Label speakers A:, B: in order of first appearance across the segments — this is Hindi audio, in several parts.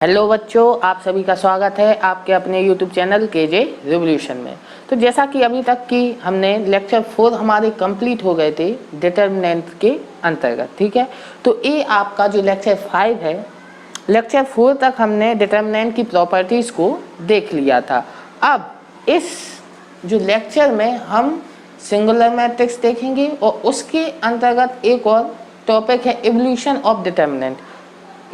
A: हेलो बच्चों, आप सभी का स्वागत है आपके अपने YouTube चैनल केजे रिवॉल्यूशन में। तो जैसा कि अभी तक की हमने लेक्चर 4 हमारे कंप्लीट हो गए थे डिटर्मिनेंट के अंतर्गत, ठीक है। तो ये आपका जो लेक्चर 5 है, लेक्चर 4 तक हमने डिटर्मिनेंट की प्रॉपर्टीज़ को देख लिया था। अब इस जो लेक्चर में हम सिंगुलर मैट्रिक्स देखेंगे और उसके अंतर्गत एक और टॉपिक है evolution of determinant.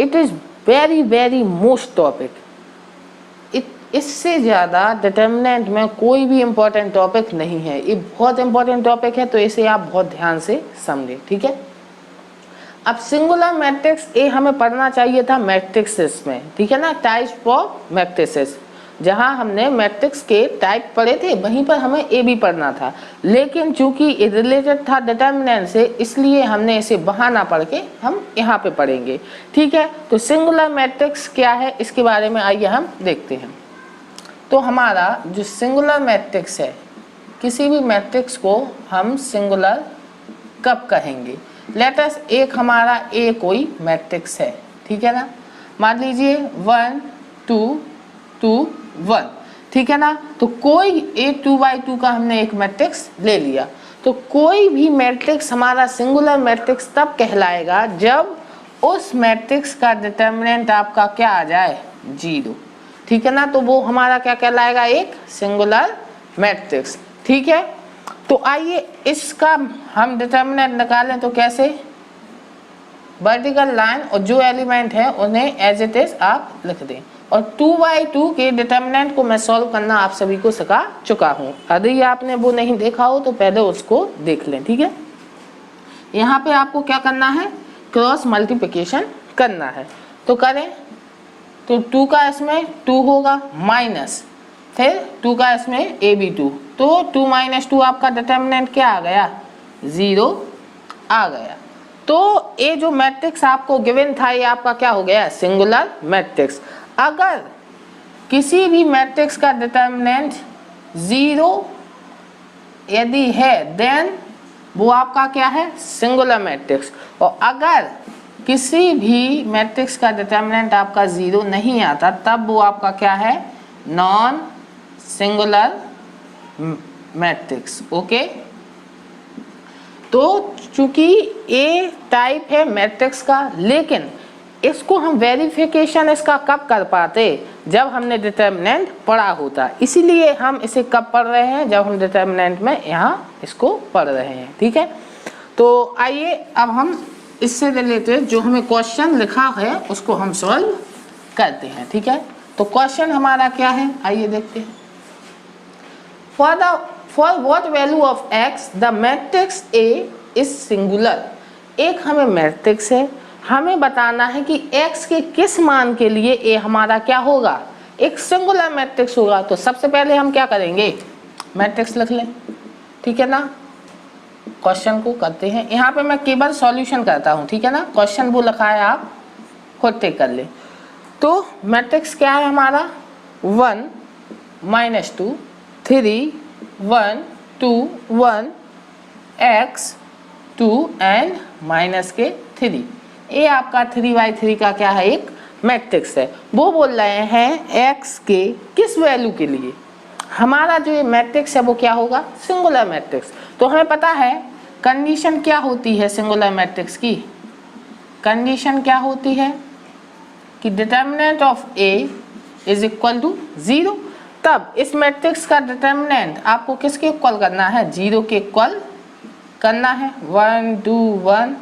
A: It is very most topic. इससे ज़्यादा डिटर्मिनेंट में कोई भी इम्पोर्टेंट टॉपिक नहीं है। ये बहुत इम्पोर्टेंट टॉपिक है, तो इसे आप बहुत ध्यान से समझें, ठीक है। अब सिंगुलर मैट्रिक्स ये हमें पढ़ना चाहिए था मैट्रिक्सेस में, ठीक है ना, टाइप्स ऑफ मैट्रिसेस। जहाँ हमने मैट्रिक्स के टाइप पढ़े थे वहीं पर हमें ये भी पढ़ना था, लेकिन चूंकि ये रिलेटेड था डिटर्मिनेंट से, इसलिए हमने इसे वहाँ ना पढ़ के हम यहाँ पे पढ़ेंगे, ठीक है। तो सिंगुलर मैट्रिक्स क्या है इसके बारे में आइए हम देखते हैं। तो हमारा जो सिंगुलर मैट्रिक्स है, किसी भी मैट्रिक्स को हम सिंगुलर कब कहेंगे। लेट अस एक हमारा ए कोई मैट्रिक्स है, ठीक है ना। मान लीजिए 1 2 2 1, ठीक है ना। तो कोई ए 2/2 का हमने एक मैट्रिक्स ले लिया। तो कोई भी मैट्रिक्स हमारा सिंगुलर मैट्रिक्स तब कहलाएगा जब उस मैट्रिक्स का डिटर्मिनेंट आपका क्या आ जाए, 0, ठीक है ना। तो वो हमारा क्या कहलाएगा, एक सिंगुलर मैट्रिक्स, ठीक है। तो आइए इसका हम डिटर्मिनेंट निकालें। तो कैसे, वर्टिकल लाइन और जो एलिमेंट है उन्हें एज इट इज आप लिख दें। और 2/2 के डिटर्मिनेंट को मैं सॉल्व करना आप सभी को सिखा चुका हूँ। यदि आपने वो नहीं देखा हो तो पहले उसको देख लें, ठीक है। यहाँ पे आपको क्या करना है, क्रॉस मल्टीप्लिकेशन करना है। तो करें, तो 2 का इसमें 2 होगा माइनस, फिर 2 का इसमें AB2, तो 2 - 2 आपका डिटर्मिनेंट क्या आ गया, 0 आ गया। तो ये जो मैट्रिक्स आपको गिवन था ये आपका क्या हो गया, सिंगुलर मैट्रिक्स। अगर किसी भी मैट्रिक्स का डिटर्मिनेंट 0 यदि है देन वो आपका क्या है, सिंगुलर मैट्रिक्स। और अगर किसी भी मैट्रिक्स का डिटर्मिनेंट आपका 0 नहीं आता तब वो आपका क्या है, नॉन सिंगुलर मैट्रिक्स, ओके। तो चूंकि ए टाइप है मैट्रिक्स का, लेकिन इसको हम वेरिफिकेशन इसका कब कर पाते, जब हमने डिटर्मिनेंट पढ़ा होता। इसीलिए हम इसे कब पढ़ रहे हैं, जब हम डिटर्मिनेंट में यहाँ इसको पढ़ रहे हैं, ठीक है। तो आइए अब हम इससे रिलेटेड जो हमें क्वेश्चन लिखा है उसको हम सॉल्व करते हैं, ठीक है। तो क्वेश्चन हमारा क्या है, आइए देखते हैं। For what value of x the matrix A is singular। एक हमें मैट्रिक्स है, हमें बताना है कि x के किस मान के लिए A हमारा क्या होगा, एक सिंगुलर मैट्रिक्स होगा। तो सबसे पहले हम क्या करेंगे, मैट्रिक्स लिख लें, ठीक है ना। क्वेश्चन को करते हैं, यहाँ पे मैं केवल सॉल्यूशन करता हूँ, ठीक है ना। क्वेश्चन वो लिखा है आप खुद टेक कर ले। तो मैट्रिक्स क्या है हमारा, 1 - 2 3 1 2 1 x 2 एंड -3। ये आपका 3/3 का क्या है, एक मैट्रिक्स है। वो बोल रहे हैं x के किस वैल्यू के लिए हमारा जो ये मैट्रिक्स है वो क्या होगा, सिंगुलर मैट्रिक्स। तो हमें पता है कंडीशन क्या होती है सिंगुलर मैट्रिक्स की, कंडीशन क्या होती है कि determinant of A is equal to 0। तब इस मैट्रिक्स का डिटर्मिनेंट आपको किसके इक्वल करना है, 0 के इक्वल करना है। 1 2 1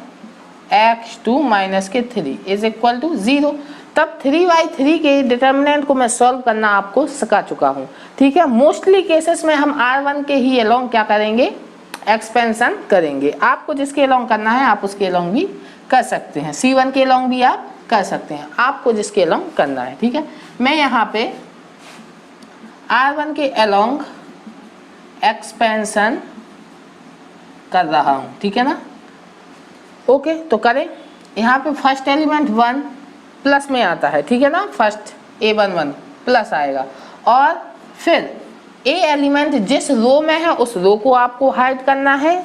A: x2 -3 इज इक्वल टू 0। तब 3/3 के डिटर्मिनेंट को मैं सॉल्व करना आपको सिखा चुका हूँ, ठीक है। मोस्टली केसेस में हम R1 के ही अलोंग क्या करेंगे, एक्सपेंशन करेंगे। आपको जिसके अलोंग करना है आप उसके अलोंग भी कर सकते हैं, C1 के अलोंग भी आप कर सकते हैं, आपको जिसके अलोंग करना है, ठीक है। मैं यहाँ पे R1 के अलोंग एक्सपेंशन कर रहा हूँ, ठीक है ना, ओके। तो करें, यहाँ पे फर्स्ट एलिमेंट 1 प्लस में आता है, ठीक है ना, फर्स्ट A11 प्लस आएगा। और फिर ए एलिमेंट जिस रो में है उस रो को आपको हाइड करना है,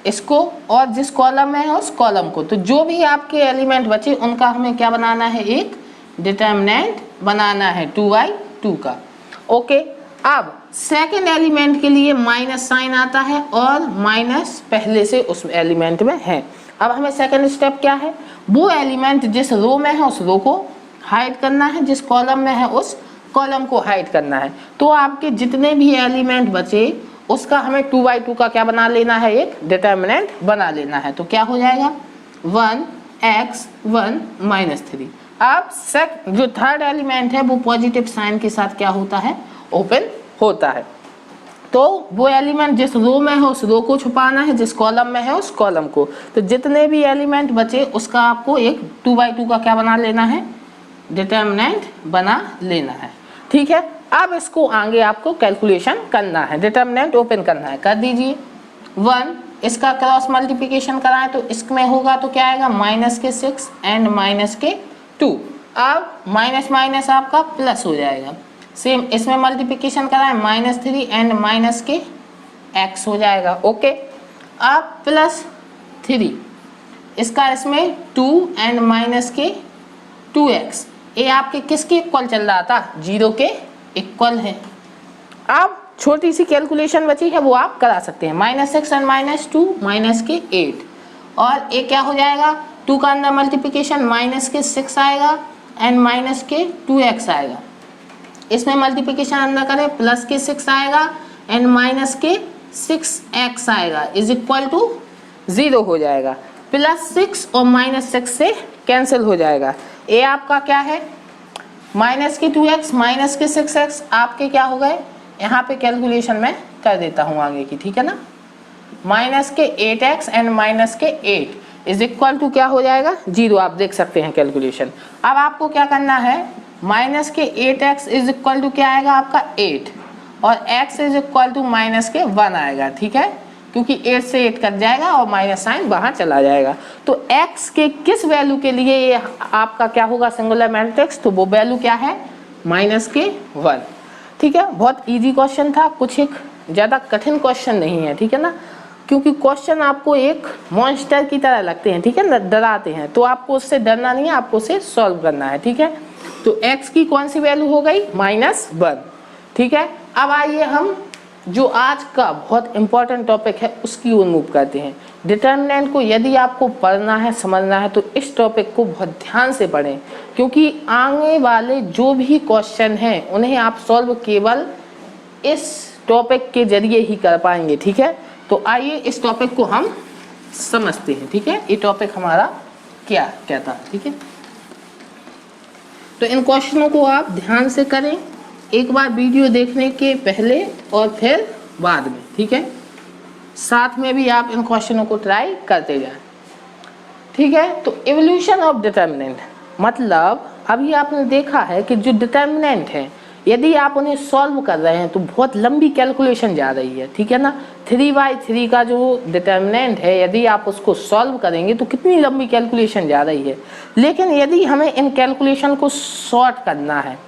A: इसको, और जिस कॉलम में है उस कॉलम को। तो जो भी आपके एलिमेंट बचे उनका हमें क्या बनाना है, एक डिटर्मिनेंट बनाना है 2/2 का। ओके, अब सेकंड एलिमेंट के लिए माइनस साइन आता है और माइनस पहले से उस एलिमेंट में है। अब हमें सेकंड स्टेप क्या है, वो एलिमेंट जिस रो में है उस रो को हाइड करना है, जिस कॉलम में है उस कॉलम को हाइड करना है। तो आपके जितने भी एलिमेंट बचे उसका हमें 2/2 का क्या बना लेना है, एक डिटर्मिनेंट बना लेना है। तो क्या हो जाएगा 1x 1 -3। अब जो थर्ड एलिमेंट है वो पॉजिटिव साइन के साथ क्या होता है, ओपन होता है। तो वो एलिमेंट जिस रो में है उस रो को छुपाना है, जिस कॉलम में है उस कॉलम को। तो जितने भी एलिमेंट बचे उसका आपको एक 2/2 का क्या बना लेना है, डिटर्मिनेंट बना लेना है। ठीक है, अब इसको आगे आपको कैलकुलेशन करना है, डिटर्मिनेंट ओपन करना है। कर दीजिए 1, इसका क्रॉस मल्टीप्लिकेशन कराएं तो इसमें होगा तो क्या आएगा -6 एंड -2। अब माइनस माइनस आपका प्लस हो जाएगा। सेम इसमें मल्टीप्लिकेशन कराएं -3 एंड -x हो जाएगा। ओके, अब +3 इसका इसमें 2 एंड -2x, ये आपके किसके इक्वल चल रहा था, 0 के इक्वल है। अब छोटी सी कैलकुलेशन बची है वो आप करा सकते हैं, -6 एंड -2 -8, और ये क्या हो जाएगा 2 का अंदर मल्टीप्लिकेशन -6 आएगा एंड -2x आएगा। इसमें मल्टीप्लिकेशन अंदर करें +6 आएगा एंड -6x आएगा इज इक्वल टू 0 हो जाएगा। +6 और -6 से कैंसिल हो जाएगा। ये आपका क्या है -2x -6x आपके क्या हो गए, यहाँ पे कैलकुलेशन में कर देता हूँ आगे की, ठीक है ना। -8x and -8 is equal to क्या हो जाएगा 0। आप देख सकते हैं कैलकुलेशन। अब आपको क्या करना है, -8x इज इक्वल टू क्या आएगा आपका 8 और x इज इक्वल टू -1 आएगा, ठीक है, क्योंकि 8 से 8 कट जाएगा और माइनस साइन बाहर चला जाएगा। तो x के किस वैल्यू के लिए ये आपका क्या होगा सिंगुलर मैट्रिक्स, तो वो वैल्यू क्या है -1। ठीक है, बहुत इजी क्वेश्चन था, कुछ एक ज़्यादा कठिन क्वेश्चन नहीं है, ठीक है ना, क्योंकि क्वेश्चन आपको एक मॉन्स्टर की तरह लगते हैं, ठीक है ना, डराते हैं, तो आपको उससे डरना नहीं है, आपको उसे सॉल्व करना है। ठीक है, तो x की कौन सी वैल्यू हो गई -1। ठीक है, अब आइए हम जो आज का बहुत इंपॉर्टेंट टॉपिक है उसकी ओर मूव करते हैं। डिटर्मिनेंट को यदि आपको पढ़ना है समझना है तो इस टॉपिक को बहुत ध्यान से पढ़ें, क्योंकि आगे वाले जो भी क्वेश्चन हैं उन्हें आप सॉल्व केवल इस टॉपिक के जरिए ही कर पाएंगे। ठीक है, तो आइए इस टॉपिक को हम समझते हैं। ठीक है, ये टॉपिक हमारा क्या कहता है। ठीक है, तो इन क्वेश्चनों को आप ध्यान से करें, एक बार वीडियो देखने के पहले और फिर बाद में। ठीक है, साथ में भी आप इन क्वेश्चनों को ट्राई करते जाएं। ठीक है, तो इवोल्यूशन ऑफ डिटर्मिनेंट मतलब अभी आपने देखा है कि जो डिटर्मिनेंट है यदि आप उन्हें सॉल्व कर रहे हैं तो बहुत लंबी कैलकुलेशन जा रही है। ठीक है ना, 3/3 का जो डिटर्मिनेंट है यदि आप उसको सॉल्व करेंगे तो कितनी लंबी कैलकुलेशन जा रही है। लेकिन यदि हमें इन कैलकुलेशन को शॉर्ट करना है,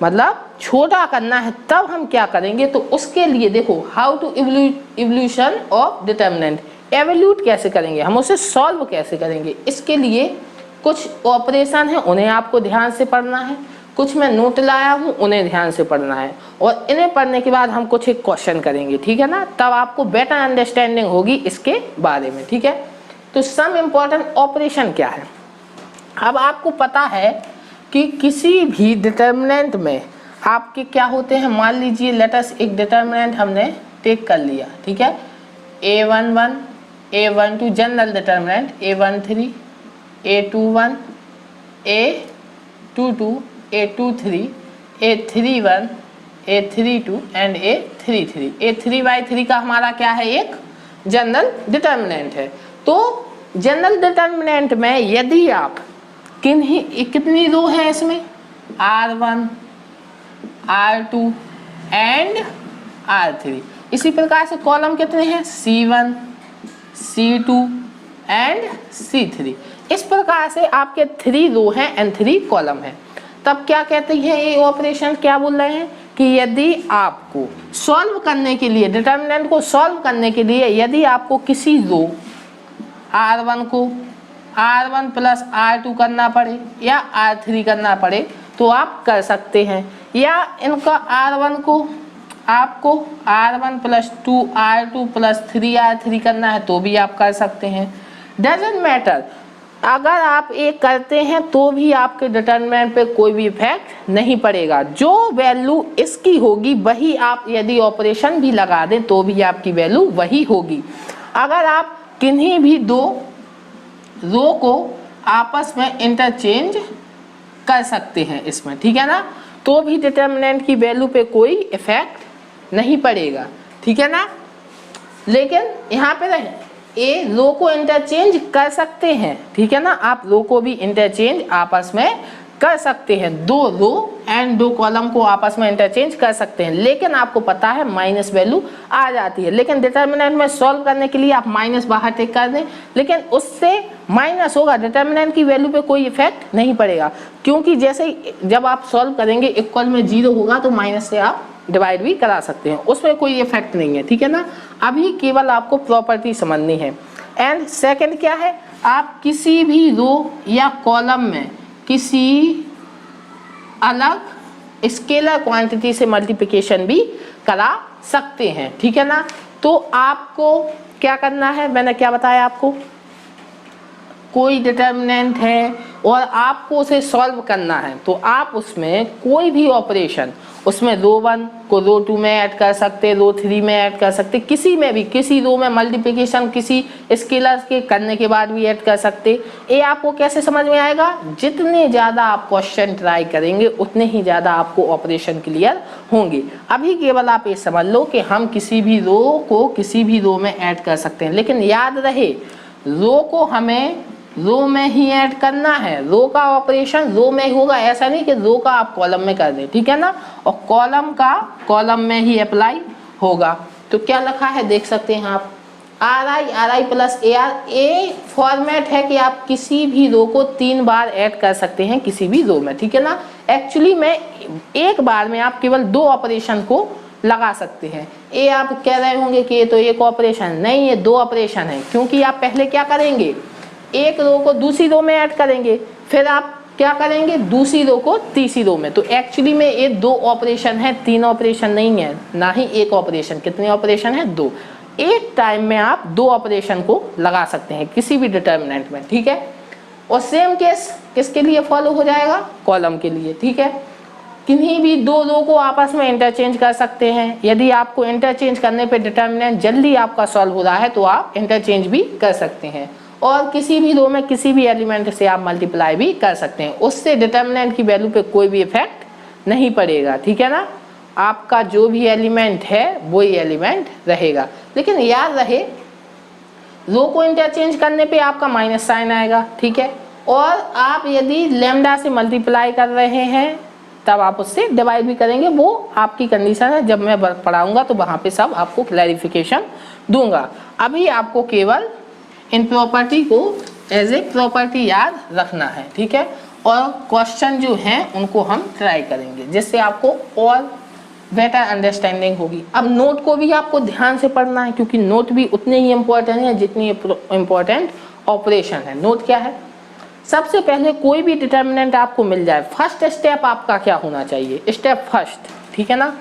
A: मतलब छोटा करना है, तब हम क्या करेंगे, तो उसके लिए देखो how to evolution of determinant, evolute कैसे करेंगे, हम उसे सॉल्व कैसे करेंगे, इसके लिए कुछ ऑपरेशन है उन्हें आपको ध्यान से पढ़ना है, कुछ मैं नोट लाया हूँ उन्हें ध्यान से पढ़ना है, और इन्हें पढ़ने के बाद हम कुछ एक क्वेश्चन करेंगे। ठीक है ना, तब आपको बेटर अंडरस्टैंडिंग होगी इसके बारे में। ठीक है, तो सम इम्पोर्टेंट ऑपरेशन क्या है। अब आपको पता है कि किसी भी डिटर्मिनेंट में आपके क्या होते हैं, मान लीजिए लेट अस एक डिटर्मिनेंट हमने टेक कर लिया। ठीक है, A11 A12 general determinant, A13 A21 A22 A23 A31 A32 and A33। A3/3 का हमारा क्या है, एक जनरल डिटर्मिनेंट है। तो जनरल डिटर्मिनेंट में यदि आप कितनी रो है इसमें, R1 R2 एंड R3। इसी प्रकार से कॉलम कितने हैं, C1 C2 एंड C3। इस प्रकार से आपके 3 रो हैं एंड 3 कॉलम हैं। तब क्या कहते हैं ये ऑपरेशन, क्या बोल रहे हैं कि यदि आपको सॉल्व करने के लिए, डिटर्मिनेंट को सॉल्व करने के लिए यदि आपको किसी रो R1 को R1 प्लस R2 करना पड़े या R3 करना पड़े तो आप कर सकते हैं, या इनका R1 को आपको R1 plus 2R2 plus 3R3 करना है तो भी आप कर सकते हैं। डजेंट मैटर, अगर आप एक करते हैं तो भी आपके डिटरमिनेंट पे कोई भी इफेक्ट नहीं पड़ेगा। जो वैल्यू इसकी होगी वही आप यदि ऑपरेशन भी लगा दें तो भी आपकी वैल्यू वही होगी। अगर आप किन्हीं भी दो रो को आपस में इंटरचेंज कर सकते हैं इसमें, ठीक है ना, तो भी डिटरमिनेंट की वैल्यू पे कोई इफेक्ट नहीं पड़ेगा, ठीक है ना। लेकिन यहाँ पे ए रो को इंटरचेंज कर सकते हैं, ठीक है ना, आप रो को भी इंटरचेंज आपस में कर सकते हैं, दो रो एंड दो कॉलम को आपस में इंटरचेंज कर सकते हैं, लेकिन आपको पता है माइनस वैल्यू आ जाती है। लेकिन डिटरमिनेंट में सॉल्व करने के लिए आप माइनस बाहर टेक कर दें, लेकिन उससे माइनस होगा, डिटरमिनेंट की वैल्यू पे कोई इफेक्ट नहीं पड़ेगा, क्योंकि जैसे जब आप सॉल्व करेंगे इक्वल में 0 होगा तो माइनस से आप डिवाइड भी करा सकते हैं, उसमें कोई इफेक्ट नहीं है, ठीक है ना। अभी केवल आपको प्रॉपर्टी समझनी है। एंड सेकंड क्या है, आप किसी भी रो या कॉलम में किसी अलग स्केलर क्वांटिटी से मल्टीप्लिकेशन भी करा सकते हैं, ठीक है ना। तो आपको क्या करना है, मैंने क्या बताया आपको, कोई डिटरमिनेंट है और आपको उसे सॉल्व करना है तो आप उसमें कोई भी ऑपरेशन, उसमें रो 1 को रो 2 में ऐड कर सकते, रो 3 में ऐड कर सकते, किसी में भी, किसी रो में मल्टीप्लिकेशन किसी स्केलर के करने के बाद भी ऐड कर सकते। ये आपको कैसे समझ में आएगा, जितने ज़्यादा आप क्वेश्चन ट्राई करेंगे उतने ही ज़्यादा आपको ऑपरेशन क्लियर होंगे। अभी केवल आप ये समझ लो कि हम किसी भी रो को किसी भी रो में ऐड कर सकते हैं, लेकिन याद रहे रो को हमें रो में ही ऐड करना है, रो का ऑपरेशन रो में ही होगा, ऐसा नहीं कि रो का आप कॉलम में कर दें, ठीक है ना, और कॉलम का कॉलम में ही अप्लाई होगा। तो क्या लिखा है देख सकते हैं आप, RI प्लस AR, ए फॉर्मेट है कि आप किसी भी रो को 3 बार ऐड कर सकते हैं किसी भी रो में, ठीक है ना। एक्चुअली में एक बार में आप केवल 2 ऑपरेशन को लगा सकते हैं। ये आप कह रहे होंगे कि ये तो एक ऑपरेशन नहीं, ये 2 ऑपरेशन है, क्योंकि आप पहले क्या करेंगे, एक रो को दूसरी रो में ऐड करेंगे, फिर आप क्या करेंगे दूसरी रो को तीसरी रो में। तो एक्चुअली में ये 2 ऑपरेशन है, 3 ऑपरेशन नहीं है, ना ही एक ऑपरेशन। कितने ऑपरेशन है, 2। एक टाइम में आप 2 ऑपरेशन को लगा सकते हैं किसी भी डिटरमिनेंट में, ठीक है। और सेम केस किसके लिए फॉलो हो जाएगा, कॉलम के लिए, ठीक है। किन्हीं भी 2 रो को आपस में इंटरचेंज कर सकते हैं। यदि आपको इंटरचेंज करने पे डिटरमिनेंट जल्दी आपका सॉल्व हो रहा है तो आप इंटरचेंज भी कर सकते हैं, और किसी भी रो में किसी भी एलिमेंट से आप मल्टीप्लाई भी कर सकते हैं, उससे डिटरमिनेंट की वैल्यू पे कोई भी इफेक्ट नहीं पड़ेगा, ठीक है ना। आपका जो भी एलिमेंट है वही एलिमेंट रहेगा। लेकिन याद रहे रो को इंटरचेंज करने पे आपका माइनस साइन आएगा, ठीक है, और आप यदि लैम्डा से मल्टीप्लाई कर रहे हैं तब आप उससे डिवाइड भी करेंगे, वो आपकी कंडीशन है, जब मैं पढ़ाऊंगा तो वहाँ पे सब आपको क्लैरिफिकेशन दूंगा। अभी आपको केवल इन प्रॉपर्टी को एज ए प्रॉपर्टी याद रखना है, ठीक है, और क्वेश्चन जो हैं उनको हम ट्राई करेंगे जिससे आपको और बेटर अंडरस्टैंडिंग होगी। अब नोट को भी आपको ध्यान से पढ़ना है, क्योंकि नोट भी उतने ही इम्पोर्टेंट है जितनी इम्पोर्टेंट ऑपरेशन है। नोट क्या है, सबसे पहले कोई भी डिटरमिनेंट आपको मिल जाए, फर्स्ट स्टेप आपका क्या होना चाहिए, स्टेप फर्स्ट, ठीक है ना।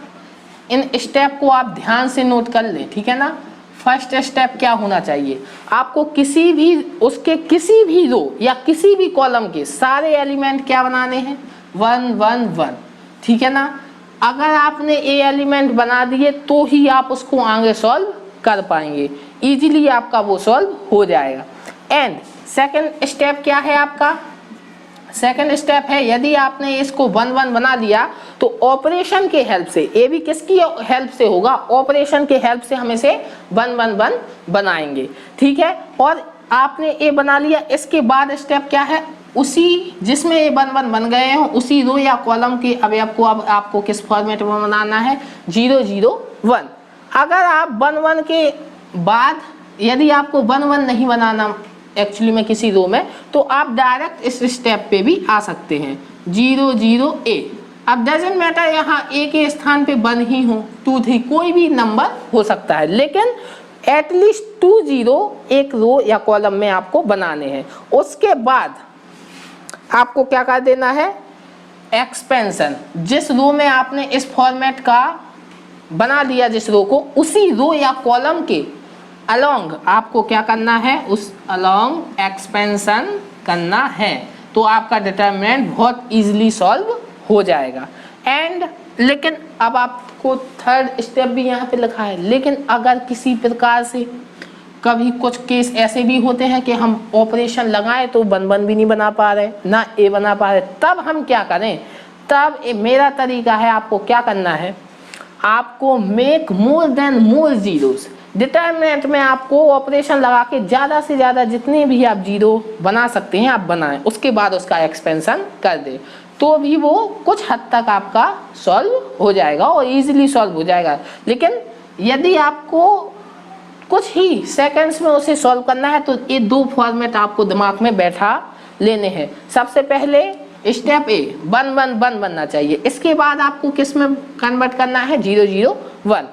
A: इन स्टेप को आप ध्यान से नोट कर लें, ठीक है ना। फर्स्ट स्टेप क्या होना चाहिए, आपको किसी भी उसके किसी भी रो या किसी भी कॉलम के सारे एलिमेंट क्या बनाने हैं, 1 1 1, ठीक है ना। अगर आपने ए एलिमेंट बना दिए तो ही आप उसको आगे सॉल्व कर पाएंगे, इजीली आपका वो सॉल्व हो जाएगा। एंड सेकंड स्टेप क्या है आपका, सेकंड स्टेप है यदि आपने इसको 1 1 बना लिया तो ऑपरेशन के हेल्प से, ये भी किसकी हेल्प से होगा, ऑपरेशन के हेल्प से हम इसे 1 1 1 बनाएंगे, ठीक है। और आपने ये बना लिया, इसके बाद स्टेप क्या है, उसी जिसमें ये 1 1 बन गए हों उसी रो या कॉलम के अवयव को अब आपको किस फॉर्मेट में बनाना है, 0 0 1। अगर आप 1 1 के बाद यदि आपको 1 1 नहीं बनाना एक्चुअली में किसी रो में, तो आप डायरेक्ट इस स्टेप पे भी आ सकते हैं, 0 0 A। अब डजेंट मैटर यहाँ A के स्थान पे 1 ही हो, 2 3 कोई भी नंबर हो सकता है, लेकिन एटलीस्ट 2 जीरो एक रो या कॉलम में आपको बनाने हैं। उसके बाद आपको क्या कर देना है, एक्सपेंशन। जिस रो में आपने इस फॉर्मेट का बना दिया जिस रो को, उसी रो या कॉलम के अलोंग आपको क्या करना है, उस अलोंग एक्सपेंशन करना है। तो आपका डिटरमिनेंट बहुत इजीली सॉल्व हो जाएगा। एंड लेकिन अब आपको थर्ड स्टेप भी यहाँ पे लिखा है, लेकिन अगर किसी प्रकार से कभी कुछ केस ऐसे भी होते हैं कि हम ऑपरेशन लगाएं तो 1 1 भी नहीं बना पा रहे, ना ए बना पा रहे, तब हम क्या करें, तब मेरा तरीका है, आपको क्या करना है, आपको मेक मोर देन मोर जीरोस। डिटरमिनेंट में आपको ऑपरेशन लगा के ज़्यादा से ज़्यादा जितने भी आप जीरो बना सकते हैं आप बनाएं, उसके बाद उसका एक्सपेंशन कर दें, तो भी वो कुछ हद तक आपका सॉल्व हो जाएगा और इजीली सॉल्व हो जाएगा। लेकिन यदि आपको कुछ ही सेकंड्स में उसे सॉल्व करना है तो ये 2 फॉर्मेट आपको दिमाग में बैठा लेने हैं। सबसे पहले स्टेप ए 1 1 1 बनना चाहिए, इसके बाद आपको किस में कन्वर्ट करना है, 0 0 1।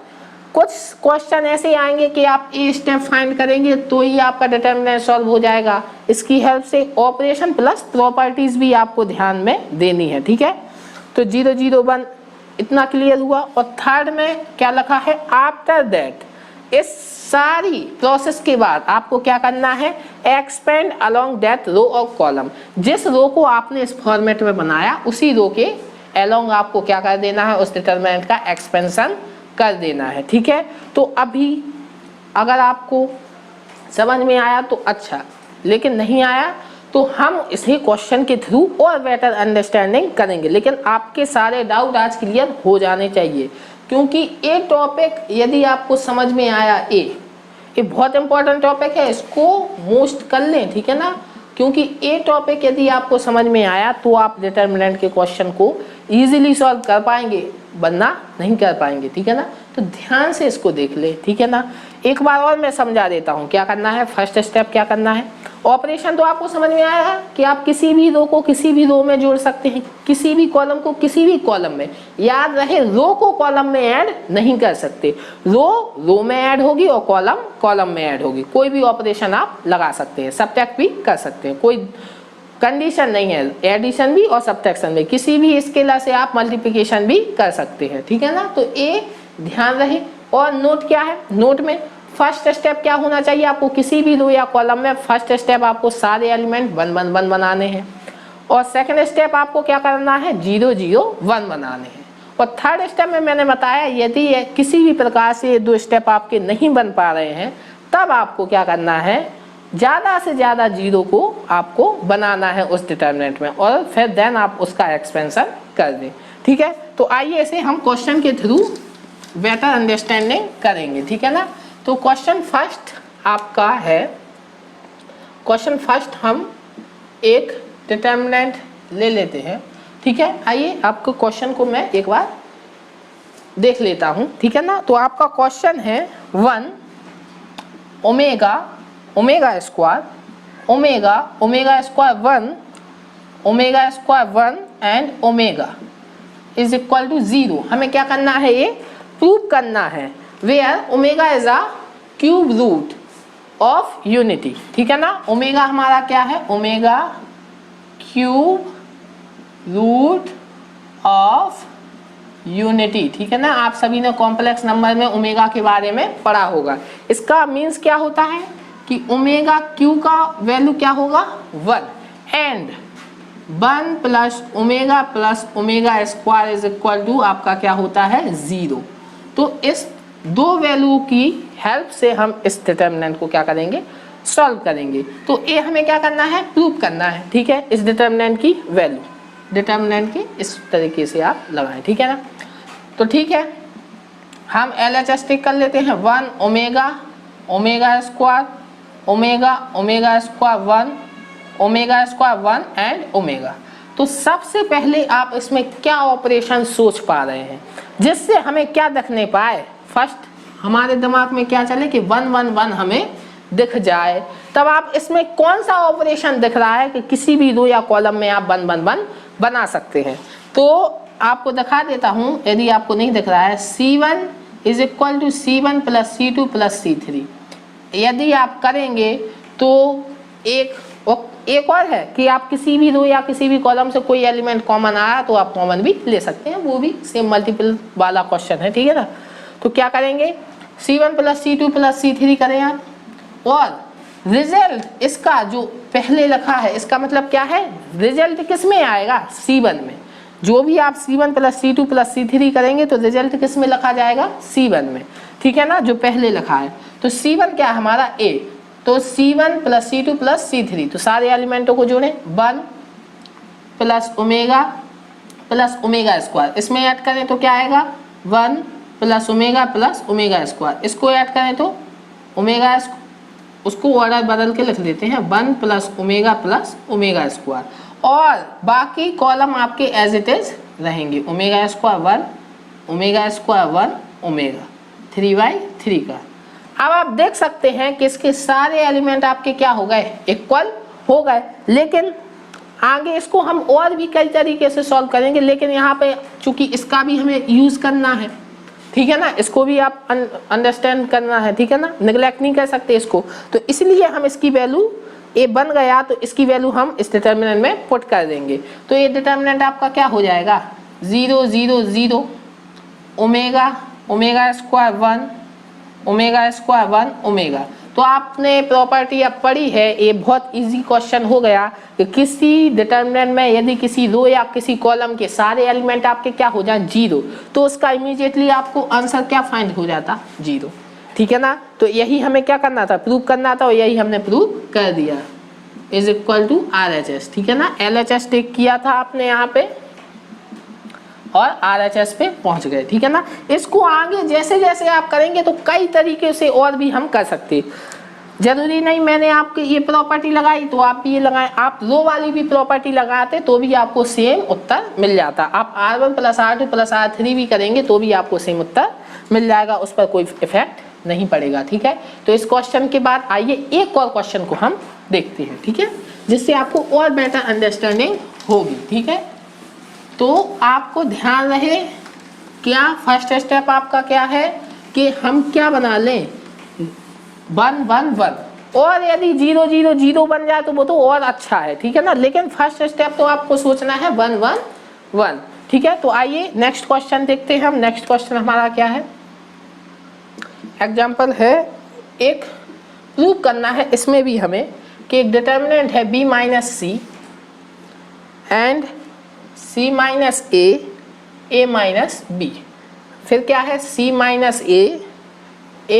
A: कुछ क्वेश्चन ऐसे आएंगे कि आप ए स्टेप फाइंड करेंगे तो ही आपका डिटरमिनेंट सॉल्व हो जाएगा। इसकी हेल्प से ऑपरेशन प्लस प्रॉपर्टीज भी आपको ध्यान में देनी है, ठीक है। तो 0 0 1 इतना क्लियर हुआ। और थर्ड में क्या लिखा है, आफ्टर दैट, इस सारी प्रोसेस के बाद आपको क्या करना है, एक्सपेंड अलोंग दैट रो और कॉलम। जिस रो को आपने इस फॉर्मेट में बनाया उसी रो के अलोंग आपको क्या कर देना है, उस डिटरमिनेंट का एक्सपेंशन कर देना है, ठीक है। तो अभी अगर आपको समझ में आया तो अच्छा, लेकिन नहीं आया तो हम इसे क्वेश्चन के थ्रू और बेटर अंडरस्टैंडिंग करेंगे। लेकिन आपके सारे डाउट आज क्लियर हो जाने चाहिए, क्योंकि ये टॉपिक यदि आपको समझ में आया, ये बहुत इंपॉर्टेंट टॉपिक है, इसको मोस्ट कर लें, ठीक है ना। क्योंकि ये टॉपिक यदि आपको समझ में आया तो आप डिटरमिनेंट के क्वेश्चन को इजीली सॉल्व कर पाएंगे, वरना नहीं कर पाएंगे, ठीक है ना। तो ध्यान से इसको देख ले, ठीक है ना। एक बार और मैं समझा देता हूँ क्या करना है। फर्स्ट स्टेप क्या करना है, ऑपरेशन तो आपको समझ में आया है कि आप किसी भी रो को किसी भी रो में जोड़ सकते हैं, किसी भी कॉलम को किसी भी कॉलम में। याद रहे, रो को कॉलम में ऐड नहीं कर सकते, रो में ऐड होगी और कॉलम कॉलम में ऐड होगी। कोई भी ऑपरेशन आप लगा सकते हैं, सबट्रैक्ट भी कर सकते हैं, कोई कंडीशन नहीं है, एडिशन भी और सब्ट्रैक्शन भी। किसी भी स्केलर से आप मल्टीप्लिकेशन भी कर सकते हैं, ठीक है ना। तो ये ध्यान रहे। और नोट क्या है, नोट में फर्स्ट स्टेप क्या होना चाहिए, आपको किसी भी रो या कॉलम में फर्स्ट स्टेप आपको सारे एलिमेंट 1 1 1 बनाने हैं, और सेकंड स्टेप आपको क्या करना है, 0 0 1 बनाने हैं। और थर्ड स्टेप में मैंने बताया यदि किसी भी प्रकार से ये 2 स्टेप आपके नहीं बन पा रहे हैं, तब आपको क्या करना है, ज़्यादा से ज़्यादा जीरो को आपको बनाना है उस डिटरमिनेंट में, और फिर देन आप उसका एक्सपेंशन कर दें, ठीक है। तो आइए इसे हम क्वेश्चन के थ्रू बेटर अंडरस्टैंडिंग करेंगे, ठीक है ना। तो क्वेश्चन फर्स्ट आपका है, क्वेश्चन फर्स्ट हम एक डिटरमिनेंट ले लेते हैं, ठीक है। आइए आपको क्वेश्चन को मैं एक बार देख लेता हूं, ठीक है ना। तो आपका क्वेश्चन है 1 omega omega square omega omega square 1 omega square 1 and omega is equal to 0। हमें क्या करना है, ये प्रूव करना है, where omega is a cube root of unity, ठीक है ना। ओमेगा हमारा क्या है, omega cube root of unity, ठीक है ना। आप सभी ने कॉम्प्लेक्स नंबर में ओमेगा के बारे में पढ़ा होगा। इसका मीन्स क्या होता है कि ओमेगा क्यू का वैल्यू क्या होगा, 1 and 1 plus omega square is equal to आपका क्या होता है, 0। तो इस 2 वैल्यू की हेल्प से हम इस डिटरमिनेंट को क्या करेंगे, सॉल्व करेंगे। तो ये हमें क्या करना है, प्रूव करना है, ठीक है। इस डिटरमिनेंट की वैल्यू, डिटरमिनेंट की इस तरीके से आप लगाएं, ठीक है ना। तो ठीक है, हम LHS टिक कर लेते हैं, 1 omega omega square omega square 1 omega square 1 and omega. तो सबसे पहले आप इसमें क्या ऑपरेशन सोच पा रहे हैं जिससे हमें क्या दिखने पाए, फर्स्ट हमारे दिमाग में क्या चले कि 1 1 1 हमें दिख जाए। तब आप इसमें कौन सा ऑपरेशन दिख रहा है कि किसी भी रो या कॉलम में आप 1 1 1 बना सकते हैं। तो आपको दिखा देता हूं, यदि आपको नहीं दिख रहा है, C1 is equal to C1 plus C2 plus C3। यदि आप करेंगे तो एक और है कि आप किसी भी रो या किसी भी कॉलम से कोई एलिमेंट कॉमन आया तो आप कॉमन भी ले सकते हैं, वो भी सेम मल्टीपल वाला क्वेश्चन है, ठीक है ना। तो क्या करेंगे, C1 plus C2 plus C3 करें आप, और रिजल्ट इसका जो पहले लिखा है इसका मतलब क्या है, रिजल्ट किस में आएगा, C1 में। जो भी आप C1 plus C2 plus C3 करेंगे तो रिजल्ट किस में लिखा जाएगा, C1 में, ठीक है ना, जो पहले लिखा है। तो C1 क्या है हमारा A, तो C1 plus C2 plus C3, तो सारे एलिमेंटों को जोड़ें, 1 प्लस ओमेगा स्क्वायर, इसमें ऐड करें तो क्या आएगा, 1 प्लस ओमेगा स्क्वायर, इसको ऐड करें तो ओमेगा, उसको ऑर्डर बदल के लिख देते हैं, 1 प्लस ओमेगा स्क्वायर, और बाकी कॉलम आपके एज इट इज रहेंगे, ओमेगा स्क्वायर 1 ओमेगा 3/3 का। अब आप देख सकते हैं कि इसके सारे एलिमेंट आपके क्या हो गए, इक्वल हो गए। लेकिन आगे इसको हम और भी कई तरीके से सॉल्व करेंगे, लेकिन यहाँ पे चूंकि इसका भी हमें यूज करना है, ठीक है ना, इसको भी आप अंडरस्टैंड करना है, ठीक है ना, निगलेक्ट नहीं कर सकते इसको। तो इसलिए हम इसकी वैल्यू ए बन गया तो इसकी वैल्यू हम इस डिटर्मिनेंट में पुट कर देंगे। तो ये डिटर्मिनेंट आपका क्या हो जाएगा, 0 0 0 ओमेगा स्क्वायर 1 ओमेगा। तो आपने प्रॉपर्टी अब पढ़ी है, ये बहुत इजी क्वेश्चन हो गया कि किसी डिटर्मिनेंट में यदि किसी रो या किसी कॉलम के सारे एलिमेंट आपके क्या हो जाए, 0, तो उसका इमीडिएटली आपको आंसर क्या फाइंड हो जाता, 0, ठीक है ना। तो यही हमें क्या करना था, प्रूव करना था, और यही हमने प्रूव कर दिया, इज इक्वल टू RHS, ठीक है ना। LHS टेक किया था आपने यहाँ पे और RHS पे पहुंच गए, ठीक है ना। इसको आगे जैसे जैसे आप करेंगे तो कई तरीके से और भी हम कर सकते, जरूरी नहीं मैंने आपके ये प्रॉपर्टी लगाई तो आप भी ये लगाएं, आप रो वाली भी प्रॉपर्टी लगाते तो भी आपको सेम उत्तर मिल जाता। आप R1 plus R2 plus R3 भी करेंगे तो भी आपको सेम उत्तर मिल जाएगा, उस पर कोई इफेक्ट नहीं पड़ेगा, ठीक है। तो इस क्वेश्चन के बाद आइए एक और क्वेश्चन को हम देखते हैं, ठीक है, जिससे आपको और बेटर अंडरस्टैंडिंग होगी, ठीक है। तो आपको ध्यान रहे क्या फर्स्ट स्टेप आपका क्या है कि हम क्या बना लें, 1 1 1, और यदि 0 0 0 बन जाए तो वो तो और अच्छा है, ठीक है ना। लेकिन फर्स्ट स्टेप तो आपको सोचना है 1 1 1, ठीक है। तो आइए नेक्स्ट क्वेश्चन देखते हैं हम। नेक्स्ट क्वेश्चन हमारा क्या है, एग्जाम्पल है, एक प्रूव करना है इसमें भी हमें कि एक डिटर्मिनेंट है b minus C and C minus A minus B, फिर क्या है C minus A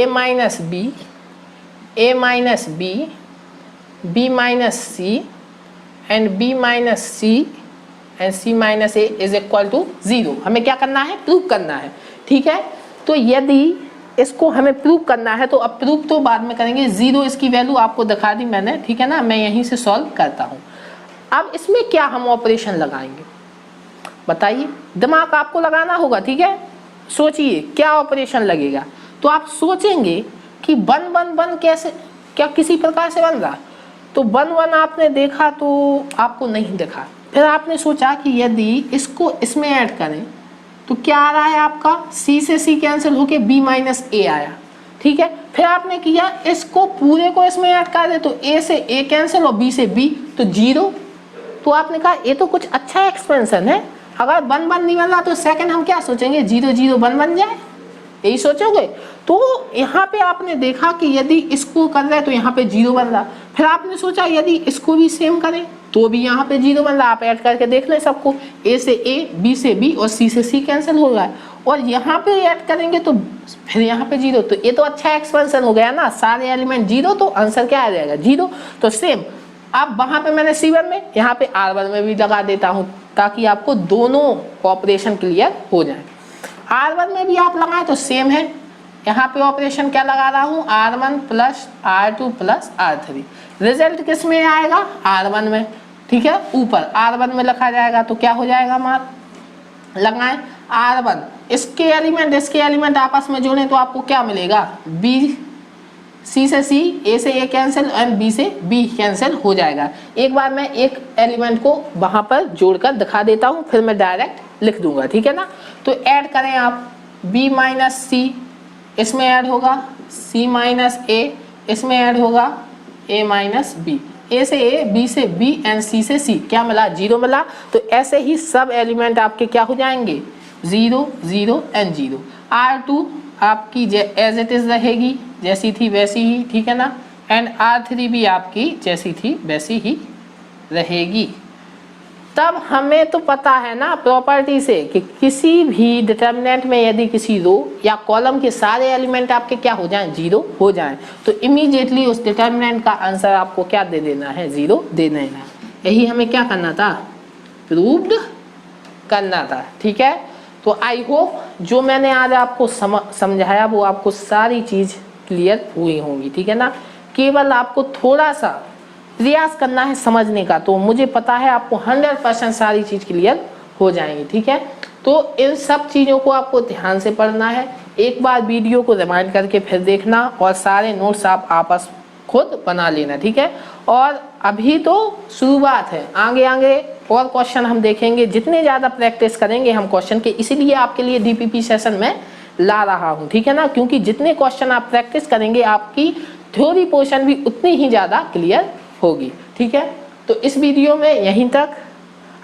A: minus B, A minus B minus C and B minus C and C minus A is equal to 0। हमें क्या करना है, प्रूव करना है, ठीक है। तो यदि इसको हमें प्रूव करना है तो अब प्रूव तो बाद में करेंगे, 0 इसकी वैल्यू आपको दिखा दी मैंने, ठीक है ना, मैं यहीं से सॉल्व करता हूँ। अब इसमें क्या हम ऑपरेशन लगाएंगे बताइए, दिमाग आपको लगाना होगा, ठीक है। सोचिए क्या ऑपरेशन लगेगा। तो आप सोचेंगे कि 1 1 1 कैसे, क्या किसी प्रकार से बन रहा, तो 1 1 आपने देखा तो आपको नहीं दिखा, फिर आपने सोचा कि यदि इसको इसमें ऐड करें तो क्या आ रहा है आपका, C से C कैंसिल होके B माइनस A आया, ठीक है। फिर आपने किया इसको पूरे को इसमें ऐड कर दे तो A से A कैंसिल और B से B तो 0। तो आपने कहा ये तो कुछ अच्छा एक्सपेंशन है, अगर 1 1 नहीं बन रहा तो सेकंड हम क्या सोचेंगे, 0 0 1 बन जाए, यही सोचोगे। तो यहाँ पे आपने देखा कि यदि इसको कर रहे तो यहाँ पे 0 बन रहा, फिर आपने सोचा यदि इसको भी सेम करें तो भी यहाँ पे 0 बन रहा। आप ऐड करके देख लें सबको, A से A, B से B और C से C कैंसिल हो रहा है, और यहाँ पे ऐड करेंगे तो फिर यहाँ पे 0। तो ये तो अच्छा एक्सपेंशन हो गया ना, सारे एलिमेंट 0, तो आंसर क्या आ जाएगा, 0। तो सेम अब वहाँ पे मैंने C1 में, यहाँ पे R1 में भी लगा देता हूँ ताकि आपको दोनों ऑपरेशन क्लियर हो जाए। R1 में भी आप लगाएं तो सेम है, यहाँ पे ऑपरेशन क्या लगा रहा हूँ, R1 plus R2 plus R3, result किस में आएगा, R1 में, ठीक है, ऊपर R1 में लिखा जाएगा। तो क्या हो जाएगा हमारा, लगाएं R1, इसके एलिमेंट आपस में जोड़ें तो आपको क्या मिलेगा, B, C से C, A से A कैंसिल एंड B से B कैंसिल हो जाएगा। एक बार मैं एक एलिमेंट को वहां पर जोड़कर दिखा देता हूं, फिर मैं डायरेक्ट लिख दूंगा, ठीक है ना। तो ऐड करें आप B माइनस C, इसमें ऐड होगा C माइनस A इसमें ऐड होगा a माइनस बी, ए से ए, बी से बी एंड सी से सी, क्या मिला 0 मिला। तो ऐसे ही सब एलिमेंट आपके क्या हो जाएंगे 0 0 एंड 0। R2 आपकी एज इट इज रहेगी, जैसी थी वैसी ही, ठीक है ना। एंड R3 भी आपकी जैसी थी वैसी ही रहेगी। तब हमें तो पता है ना प्रॉपर्टी से कि किसी भी डिटर्मिनेंट में यदि किसी रो या कॉलम के सारे एलिमेंट आपके क्या हो जाएं 0 हो जाएं, तो इमीडिएटली उस डिटर्मिनेंट का आंसर आपको क्या दे देना है 0 दे देना है। यही हमें क्या करना था प्रूव्ड करना था, ठीक है। तो आई होप जो मैंने आज आपको समझाया वो आपको सारी चीज क्लियर हुई होंगी, ठीक है ना। केवल आपको थोड़ा सा प्रयास करना है समझने का, तो मुझे पता है आपको 100% सारी चीज क्लियर हो जाएंगी, ठीक है। तो इन सब चीज़ों को आपको ध्यान से पढ़ना है, एक बार वीडियो को रिमाइंड करके फिर देखना और सारे नोट्स आप आपस खुद बना लेना, ठीक है। और अभी तो शुरुआत है, आगे आगे और क्वेश्चन हम देखेंगे, जितने ज़्यादा प्रैक्टिस करेंगे हम क्वेश्चन के, इसीलिए आपके लिए डीपीपी सेशन में ला रहा हूँ, ठीक है ना। क्योंकि जितने क्वेश्चन आप प्रैक्टिस करेंगे आपकी थ्योरी पोर्शन भी उतनी ही ज़्यादा क्लियर होगी, ठीक है। तो इस वीडियो में यहीं तक,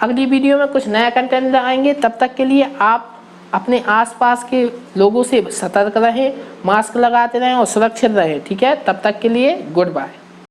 A: अगली वीडियो में कुछ नया कंटेंट आएंगे, तब तक के लिए आप अपने आसपास के लोगों से सतर्क रहें, मास्क लगाते रहें और सुरक्षित रहें, ठीक है। तब तक के लिए गुड बाय।